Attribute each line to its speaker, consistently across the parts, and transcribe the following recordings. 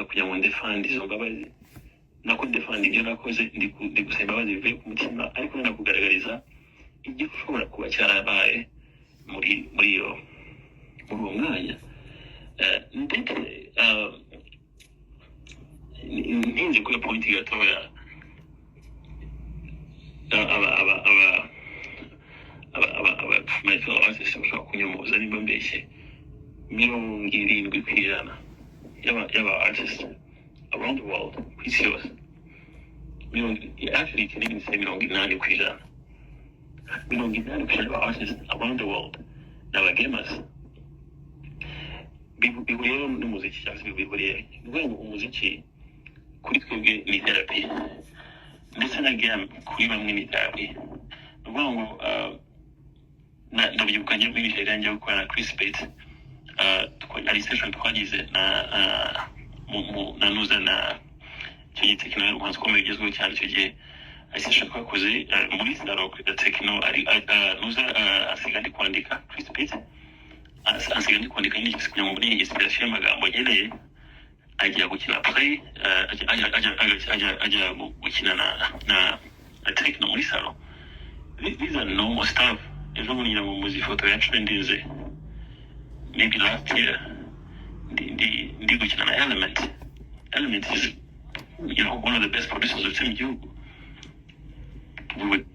Speaker 1: kugira ngo ndefande izo mbabazi nako ndefande ibyo nakoze ndi gusaba imbabazi bivuye ku mutima ariko nakugaragariza ibyo ushobora kuba cyarabaye muri uwo mwanya ndetse ntinze kuri pointi gatoya my fellow artists bashobora kunyomoza nimba mbeshye 70% y'aba artists around the world ku isi yose actually can even say 80% 80% y'aba artists around the world n'aba gamers bihuriye n'umuziki cyangwa se bihuriye n'ubwo umuziki kuri twebwe ni therapy ndetse na game kuri bamwe ni therapy n'ubwo ngo ndabyuka njye muri Nigeria njye gukora na Chris Bates ari session twagize na nuza na icyo gihe tekino y'umuhanzi ukomeye ugezweho cyane icyo gihe ari session twakoze muri salo tekino nuza asiga ndi kwandika Chris Bates asiga ndi kwandika nyine kugira ngo muri inspiration y'amagambo ngereye ajya gukina play ajya gukina na tekino muri salo. These are normal stuff. Ejo bundi ngira ngo muzi foto ya trendinze maybe last year ndi gukina na Element is one of the best producers of film gihugu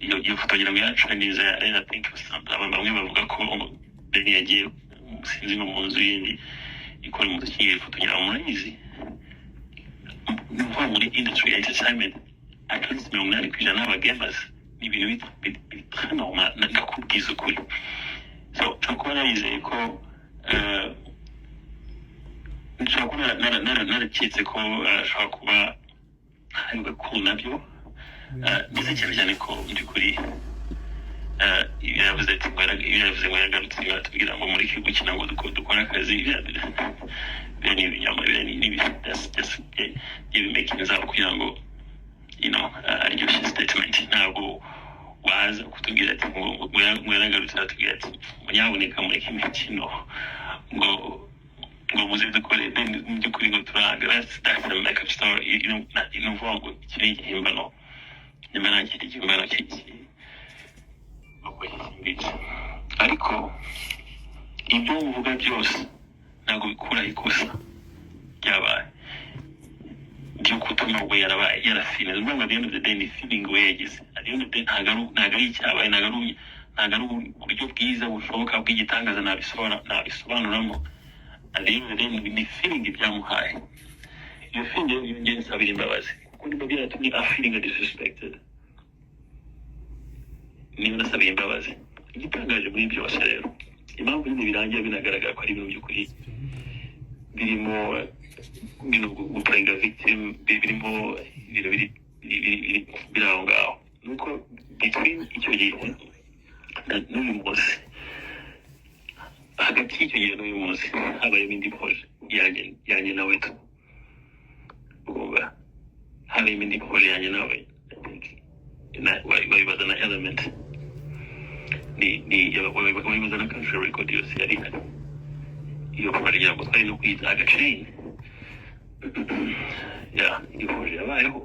Speaker 1: iyo foto ngira ngo ya trendinze I think bamwe bavuga ko Ben yagiye sinzi no mu nzu yindi ikora umuziki iyo foto ngira ngo murayizi muri industry entertainment at least 80% n'aba gamers ni ibintu bitano nakubwiza ukuri so nshobora narizeye ko nshobora naraketse ko ashobora kuba ari cool nabyo ndetse cyane cyane ko by'ukuri yavuze ati ngo yagarutse atubwira ngo muri kigo gukina ngo dukore akazi ni ibinyama making zabo kugira ngo aryoshye statement ntabwo waza kutubwira ati ngo yaragarutse atubwira ati munyaboneka muri kimikino ngo muze dukore mu by'ukuri ngo turanga that's a make up story vuga ngo kiri igihimbano nyuma nakiri igihimbano ariko ibyo uvuga byose ntabwo bikura ikosa ryabaye byo kutuma we yarabaye yarafine n'ubwo at the end of the day ni feeling we yagize at the end of the day ntabwo ari icyabaye ntabwo ari uburyo bwiza bushoboka bw'igitangaza nabisobanuramo at the end of the day ni feeling byamuhaye iyo feeling yongeye nsabira imbabazi kuko niba byaratumye feeling disrespected niba nasabira imbabazi igitangaje muri byose rero impamvu nyine birangira binagaragara ko ari ibintu by'ukuri birimo guplayinga victim birimo biri aho ngaho nuko between icyo gihe n'uyu munsi hagati y'icyo gihe n'uyu munsi habayemo indi proje yanjye nawe ugomba habayemo indi proje yanjye nawe wabibaza na Element wabibaza na country record yose yari ihari iyo kubarira ngo twari no kwita agachain iyo proje yabayeho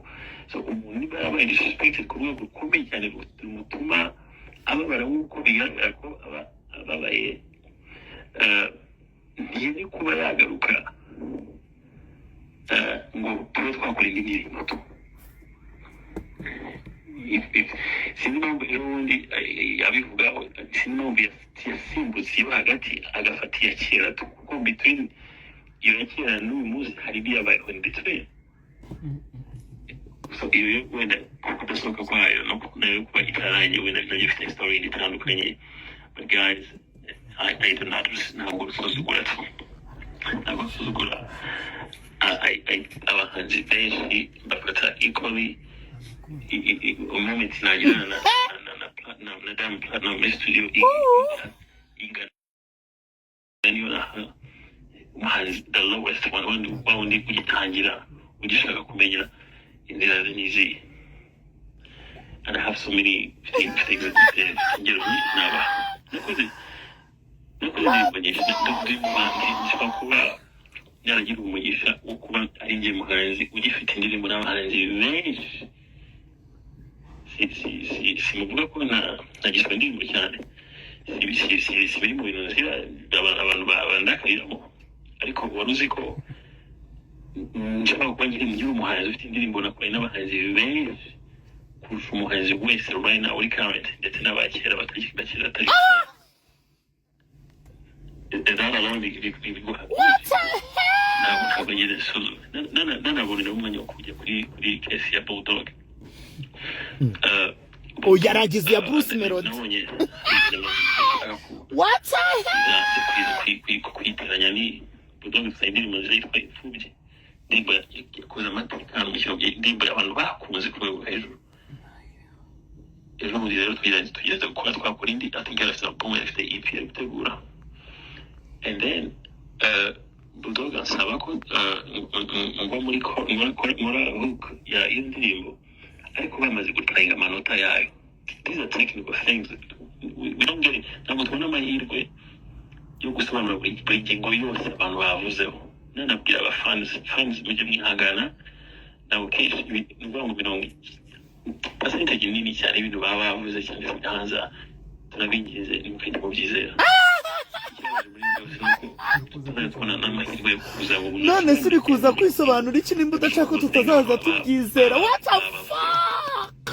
Speaker 1: so umuntu niba yabaye disrespected ku rwego rukomeye cyane rutuma ababara nk'uko bigaragara ko ababaye ntiyari kuba yagaruka ngo tube twakora indi mirimo sinzi impamvu rero ubundi abivugaho sinzi impamvu yasimbutse iba hagati agafata iya kera kuko between iyo ya kera n'uyu munsi hari ibiyabayeho in between so iyo wenda kudasohoka kwayo nayo kuba itarangiye wenda nayo ifite story itandukanye but guys I do not ntabwo gusuzugura ntabwo gusuzugura abahanzi benshi bafata equally moment nagira na Diamond Platinum muri studio ingana niyo umuhanzi the lowest wundi ugitangira ugishaka kumenya inzira ze nizihe and I have so many things ngero naba nakoze nibonyesha kuba yaragira umugisha wo kuba ari njye muhanzi ugifite indirimbo n'abahanzi benshi simuvuga ko ntagisaba indirimbo cyane si biri mu bintu nzira abantu bandakariramo ariko wari uzi ko nshobora kuba ngira umuhanzi ufite indirimbo nakoranye n'abahanzi benshi kurusha umuhanzi wese right now uri current ndetse n'abakera batakiri atari nanabonera umwanya wo kujya kuri kesi ya bulldog
Speaker 2: yaragize ya Bruce Mélody
Speaker 1: kwiteranya ni bulldog gusa indirimbo zitwa imfubyi ndirimbo yakoze amateka mu kintu indirimbo abantu bakunze ku rwego hejuru ejo bundi rero tugerageza gukora twakora indi atigara afite album afite EP yo gutegura and then bulldog asaba ko ngo muri hook ya iyo ndirimbo ariko bamaze gutanga amanota yayo. These are technical things we don't get it. Ntabwo tubona amahirwe yo gusobanura buri ngingo yose abantu bavuzeho. Nanabwira abafans mujye mwihangana nabo kenshi nuvuga ngo mirongo percentage nini cyane ibintu baba bavuze cyane hanze turabingize nimufite mu byizera.
Speaker 2: none suri kuza kwisobanura iki nimba udashaka ko tutazaza tubyizera. What the fuck?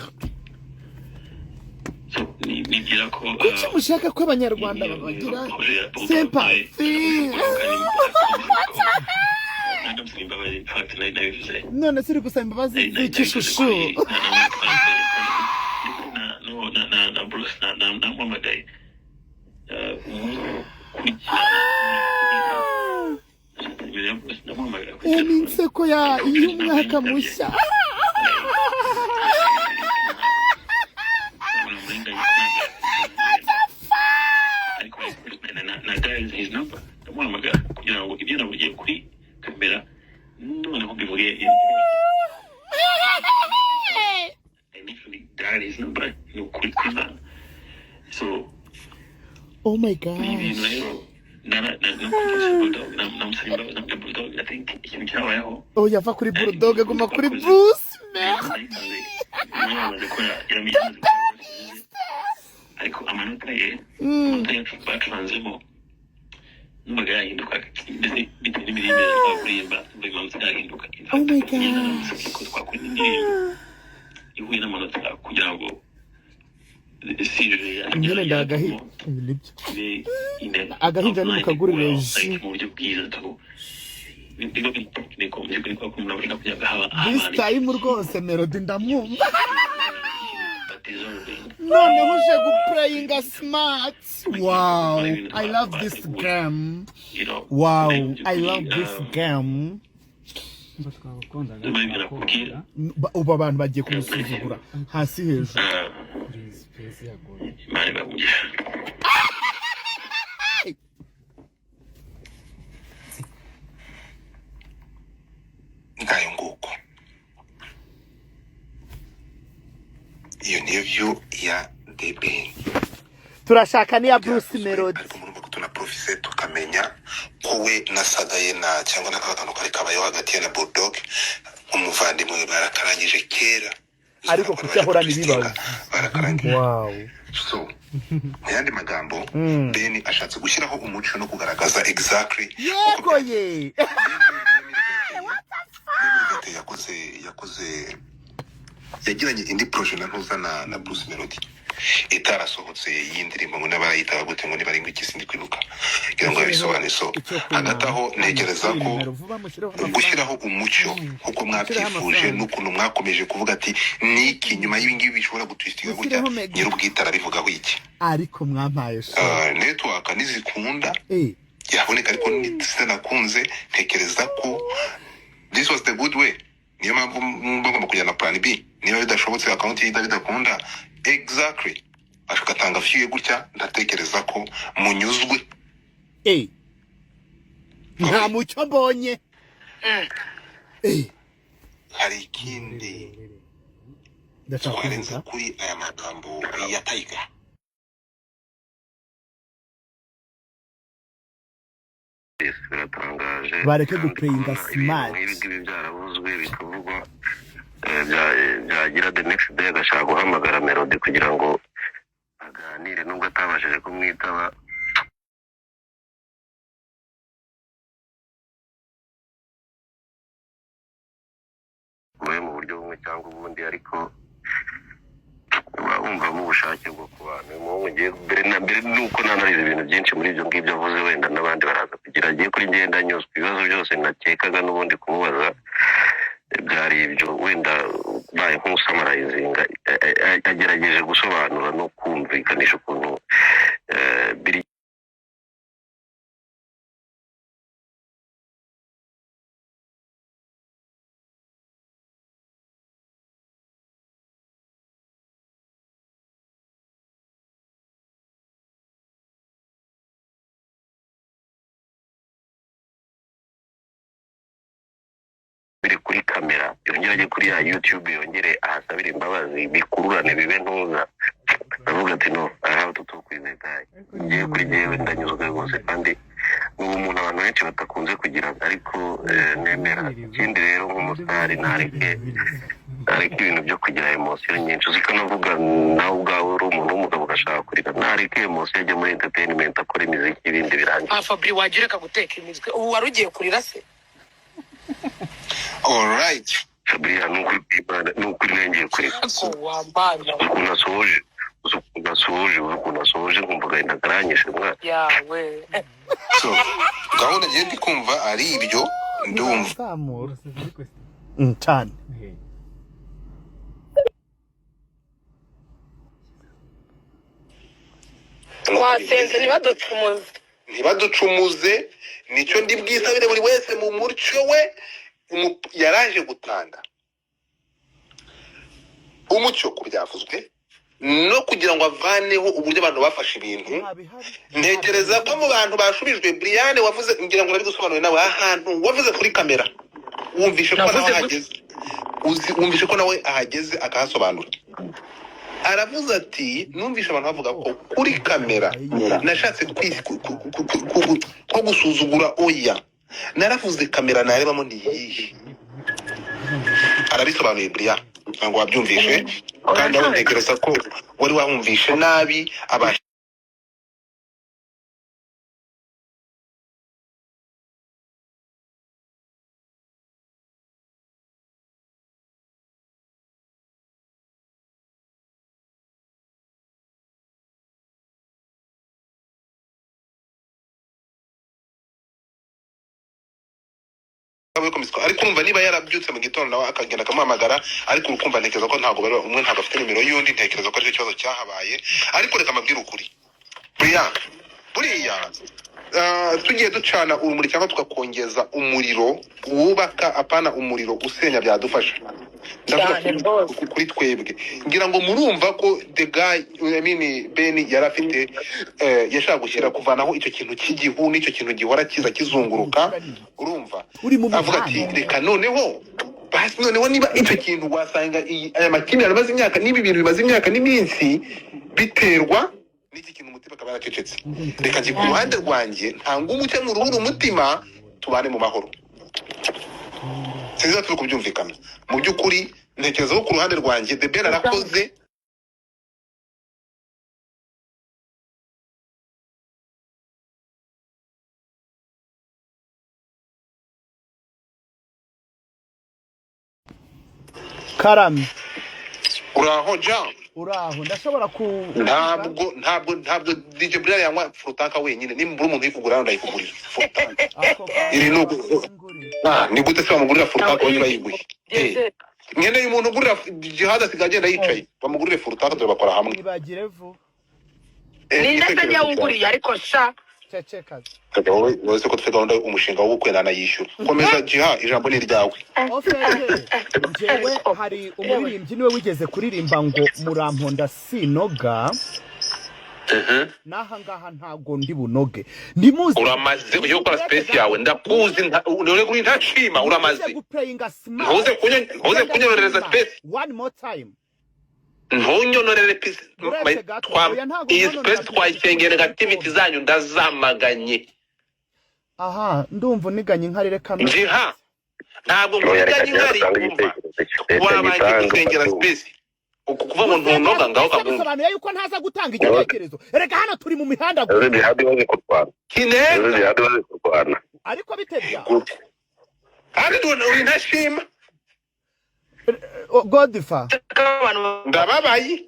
Speaker 1: Nigira ko
Speaker 2: kuki mushaka ko abanyarwanda babagira sympathy? none suri gusaba imbabazi z'ikishushu. ni inseko y'umwaka mushya.
Speaker 1: kugira ngo ibyo navugiye kuri kamera noneho mbivuge so
Speaker 2: oh my god, oh yava kuri bulldog aguma kuri Bruce Mélody.
Speaker 1: ariko amanota ye yacu bacanzemo numvaga yahinduka mbese bitewe n'imirimo y'abakurimba numvaga amanota yahinduka.
Speaker 2: Oh my god,
Speaker 1: ko twakora indirimbo ihuye n'amanota kugira ngo
Speaker 2: agahinda n'umukagurire ji this time rwose Mélody ndamwumva. noneho uje guplayinga smart. Wow, I love this game. Wow, I love this game. ubu abantu bagiye kumusuzugura hasi hejuru.
Speaker 3: ngayo nguko iyo niyo view ya The Ben.
Speaker 2: turashaka niya Bruce Mélody.
Speaker 3: ariko murumva ko tunaprofise tukamenya ko we nasagaye na cyangwa n'akantu kari kabayeho hagati na bulldog umuvandimwe barakarangije kera
Speaker 2: ariko kucyahora nibibazo. Wow.
Speaker 3: So yandi magambo Ben ashatse gushyiraho umuco no kugaragaza exactly
Speaker 2: yego ye
Speaker 3: yakoze yagiranye indi projet na Bruce Mélody itarasohotse y'indirimbo ngo n'abayita gute ngo nibaringa ikisindi kwibuka kugira ngo bisobanure. So hagati aho ntekereza ko gushyiraho umucyo kuko mwabyifuje n'ukuntu mwakomeje kuvuga ati niki nyuma y'ibingibi bishobora gutwistinga gutya nyir'ubwite arabivugaho iki
Speaker 2: ariko mwampaye
Speaker 3: network nizikunda yaboneka ariko nitanakunze ntekereza ko this was the good way. niyo mpamvu ngomba kujyana plan B niba bidashobotse account y'idakunda exactly ashakatanga view gutya ndatekereza ko munyuzwe.
Speaker 2: nta mucyo mbonye.
Speaker 3: hari ikindi ndashaka kuri aya magambo ya Tiger. yes biratangaje
Speaker 2: bareke guplayinga smart
Speaker 3: ibi byaravuzwe bikavugwa byagira the next day agashaka guhamagara Mélody kugira ngo aganire nubwo atabashije kumwitaba mu buryo bumwe cyangwa ubundi ariko urumva mu bushake bwo kubana mu ngiye mbere nuko nanarize ibintu byinshi muri ibyo ngibyo avuze wenda n'abandi baraza kugira agiye kuri ngenda nyuzwe ibibazo byose nakekaga n'ubundi kumubaza byari ibyo wenda baye nk'usamarayizinga agerageje gusobanura no kumvikanisha ukuntu biri kuri kamera yongera kuri ya YouTube yongere ahasabira imbabazi bikururane bibe ntuza avuga ati no I have to talk with the guy ngiye kuri jewe ndanyuzwe rwose kandi ubu umuntu abantu benshi batakunze kugira ariko nemera ikindi rero nk'umusitari nareke ibintu byo kugira emotion nyinshi uziko navuga nawe ubwawe uri umuntu w'umugabo ugashaka kurira nareke emotion ajya muri entertainment akora imiziki ibindi birangiye
Speaker 4: Fabri wagireka guteka imiziki ubu warugiye kurira se
Speaker 3: all right Fabriya nukuri nengeye kuri unasoje nkumva ndagaranyishe mwana
Speaker 4: yawe
Speaker 3: so gahunda ngiye ndikumva ari ibyo ndumva
Speaker 2: cyane
Speaker 4: wasenze
Speaker 3: ntibaducumuze nicyo ndi bwisabire buri wese mu muco we yaraje gutanga umucyo ku byavuzwe no kugira ngo avaneho uburyo abantu bafashe ibintu ntekereza ko mu bantu bashubijwe Brian wavuze ngira ngo nabigusobanure nawe ahantu wavuze kuri kamera wumvishe ko nawe ahageze wumvishe ko nawe ahageze akahasobanura aravuze ati numvishe abantu bavuga ko kuri kamera nashatse ko gusuzugura oya naravuze kamera narebamo ndiyihe arabisobanuye Brian ngo wabyumvishe kandi aho ntekereza ko wari wamwumvishe nabi ariko umva niba yarabyutse mu gitondo nawe akagenda akamuhamagara ariko urukumva ntekereza ko ntabwo bari umwe ntabwo afite nimero y'undi ntekereza ko ari cyo kibazo cyahabaye ariko reka mabwire ukuri buriya tugiye ducana urumuri cyangwa tukakongeza umuriro wubaka apana umuriro usenya byadufasha ndavuga kuri twebwe ngira ngo murumva ko the guy Ben yarafite yashaka gushyira kuvanaho icyo kintu cy'igihu n'icyo kintu gihora kiza kizunguruka urumva avuga ati reka noneho basi noneho niba icyo kintu wasanga aya makimbirane amaze imyaka n'ibi bintu bimaze imyaka n'iminsi biterwa n'iki kintu umutima akaba yaracecetse reka njye ku ruhande rwanjye ntanga umucyo mu ruhuru umutima tubane mu mahoro sinzi turi kubyumvikana mu by'ukuri ntekereza ko ku ruhande rwanjye The Ben arakoze
Speaker 2: Karami
Speaker 3: uraho Jean
Speaker 2: uraho ndashobora ku
Speaker 3: ntabwo DJ Brian yanywa frutaka wenyine nimbura umuntu yikugura ndayikugurira frutaka iri nuko ni gute se bamugurira frutaka wenyine bayiguye nyene umuntu ugurira jihad asigagenda yicaye bamugurire frutaka dore bakora hamwe
Speaker 2: ibagirevu
Speaker 4: ninde se yawuguriye ariko sha
Speaker 2: cecekaza
Speaker 3: wowe se ko tufite gahunda umushinga wo gukwena yishyura komeza jiha ijambo ni ryawe
Speaker 2: njyewe hari umuririmbyi niwe wigeze kuririmba ngo muramponda sinoga naha ngaha ntago ndi bunoge ndimuzi
Speaker 3: uramaze yo gukora space yawe ndakuzi ntore kuri ntashima uramaze ntuze kunyorereza space
Speaker 2: one more time
Speaker 3: ntunyonorere iyi space twayisengera activity zanyu ndazamaganye
Speaker 2: aha ndumva uniganye inkarire kamwe
Speaker 3: njiha ntabwo nguganye inkari wabanje gusengera space ukuvuga ngo ntunoga ngaho kabumva
Speaker 2: bisobanuye yuko ntaza gutanga igitekerezo erega hano turi mu mihanda
Speaker 3: kurwana
Speaker 2: ariko bitebya
Speaker 3: kandi uri ntashima
Speaker 2: Godifa
Speaker 3: ndababaye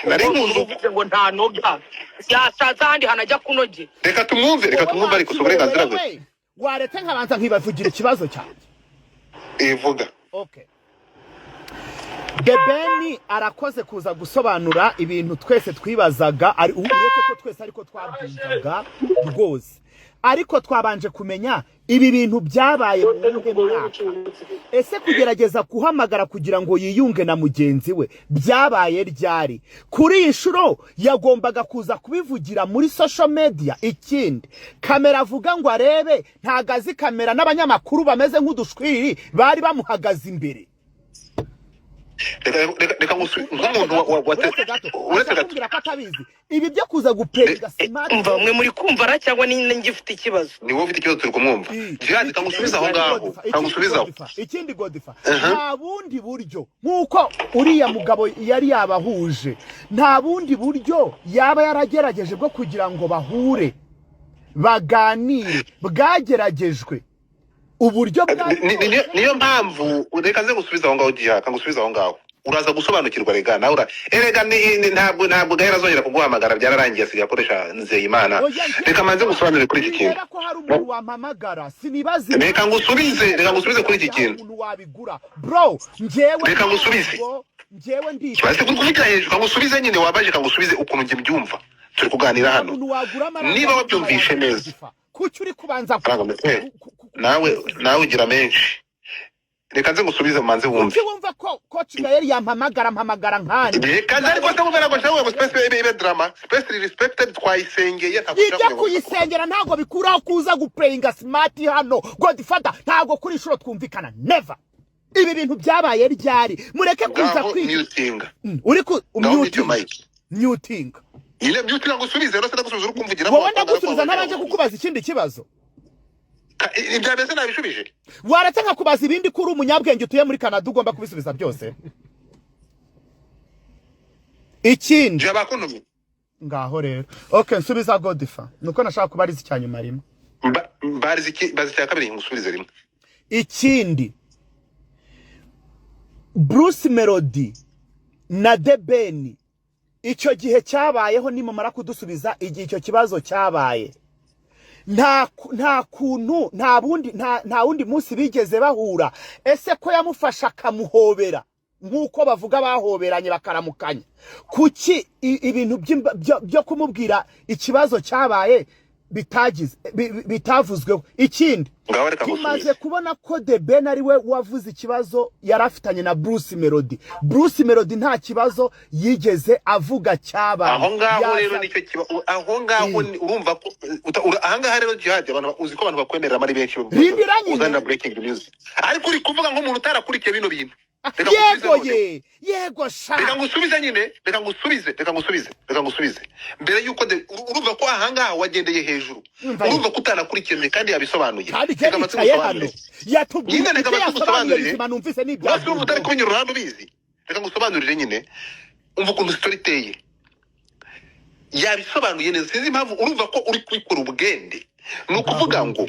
Speaker 3: nari nkunzu
Speaker 4: ngo nta noga yasatsa handi hanajya kunoge
Speaker 3: reka tumwumve ariko uburenganzira bwe
Speaker 2: waretse nkabanza nkibavugira ikibazo cyanjye
Speaker 3: ivuga
Speaker 2: okay The Ben arakoze kuza gusobanura ibintu twese twibazaga ari uretse ko twese ariko twabyumvaga rwose ariko twabanje kumenya ibi bintu byabaye mu mwaka ese kugerageza kuhamagara kugira ngo yiyunge na mugenzi we byabaye ryari kuri inshuro yagombaga kuza kubivugira muri social media ikindi kamera avuga ngo arebe ntagazi kamera n'abanyamakuru bameze nk'udushwiri bari bamuhagaze imbere
Speaker 3: reka nk'umuntu uretse gato
Speaker 2: atabizi ibi byo kuza gupega smart
Speaker 4: umva mwe muri kumva cyangwa ni ngifite ikibazo
Speaker 3: ni wowe ufite ikibazo turi kumwumva jihad kangusubiza aho ngaho kangusubiza
Speaker 2: ikindi Godifa nta bundi buryo nkuko uriya mugabo yari yabahuje nta bundi buryo yaba yaragerageje bwo kugira ngo bahure baganire bwageragejwe uburyo
Speaker 3: niyo mpamvu reka nze gusubiza aho ngaho jihad kangusubiza aho ngaho uraza gusobanukirwa rega nawe erega ntabwo gahera zongera kuguhamagara byararangiye asigaye akoresha Nzeyimana reka manze gusobanurira kuri iki kintu
Speaker 2: ko hari umuntu wampamagara sinibaze
Speaker 3: reka ngusubize kuri iki kintu
Speaker 2: umuntu wabigura bro njewe
Speaker 3: reka ngusubize
Speaker 2: ndi
Speaker 3: basi kuvuga hejuru kangusubize nyine wabaje kangusubize ukuntu nge mbyumva turi kuganira hano niba wabyumvishe neza
Speaker 2: kuki uri kubanza
Speaker 3: nawe ugira menshi reka nze ngusubize manze wumve
Speaker 2: wumva ko coach Gael yampamagara nkani
Speaker 3: reka nze ariko ndamubera ngo shawe ngo space ibe drama space respected twayisengeye
Speaker 2: ijya kuyisengera ntago bikuraho kuza guplayinga smart hano Godfather ntago kuri shuro twumvikana never ibi bintu byabaye ryari mureke kuza
Speaker 3: mutinga
Speaker 2: uri ku muting
Speaker 3: ile mutinga ngusubize rero ndagusubiza uri kumvugira
Speaker 2: wowe ndagusubiza ntabanje kukubaza ikindi kibazo
Speaker 3: ibya bese nabishubije
Speaker 2: waretse nkakubaza ibindi kuri umunyabwenge utuye muri Canada ugomba kubisubiza byose ikindi
Speaker 3: jabakonomi
Speaker 2: ngaho rero okay nsubiza Godifa nuko nashaka kubariza icyanyuma rimwe
Speaker 3: bazi cya kabiri ngusubize rimwe
Speaker 2: ikindi Bruce Mélody na The Ben icyo gihe cyabayeho nimumara kudusubiza igihe icyo kibazo cyabaye nta kuntu nta wundi munsi bigeze bahura ese ko yamufasha akamuhobera nkuko bavuga bahoberanye bakaramukanya kuki ibintu byo kumubwira ikibazo cyabaye bitavuzweho ikindi tumaze kubona ko The Ben ari we wavuze ikibazo yarafitanye na Bruce Mélody nta kibazo yigeze avuga cyabaye
Speaker 3: aho ngaho rero nicyo aho ngaho urumva ko aha ngaha rero jihad abantu uzi ko abantu bakwemerera muri benshi uzana breaking news ariko uri kuvuga nk'umuntu utarakurikiye bino bintu
Speaker 2: yego sha
Speaker 3: reka ngusubize nyine reka ngusubize mbere yuko urumva ko aha ngaha wagendeye hejuru urumva ko utanakurikiye kandi yabisobanuye
Speaker 2: reka matsubisobanure yatubwiye reka matsubisobanure numvise nibyo
Speaker 3: basi ubu utari kunyura hano bizi reka ngusobanurire nyine umva ukuntu story teye yabisobanuye neza sinzi impamvu urumva ko uri kwikora ubugende nukuvuga ngo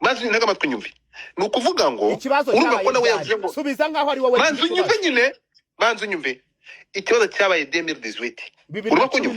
Speaker 3: mazi ntaga matwi nyumvi nukuvuga ngo urumva ko nawe yavuze ngo
Speaker 2: subiza ngaho ari wowe
Speaker 3: banzu nyumve nyine banzu nyumve ikibazo cyabaye 2018 urumva ko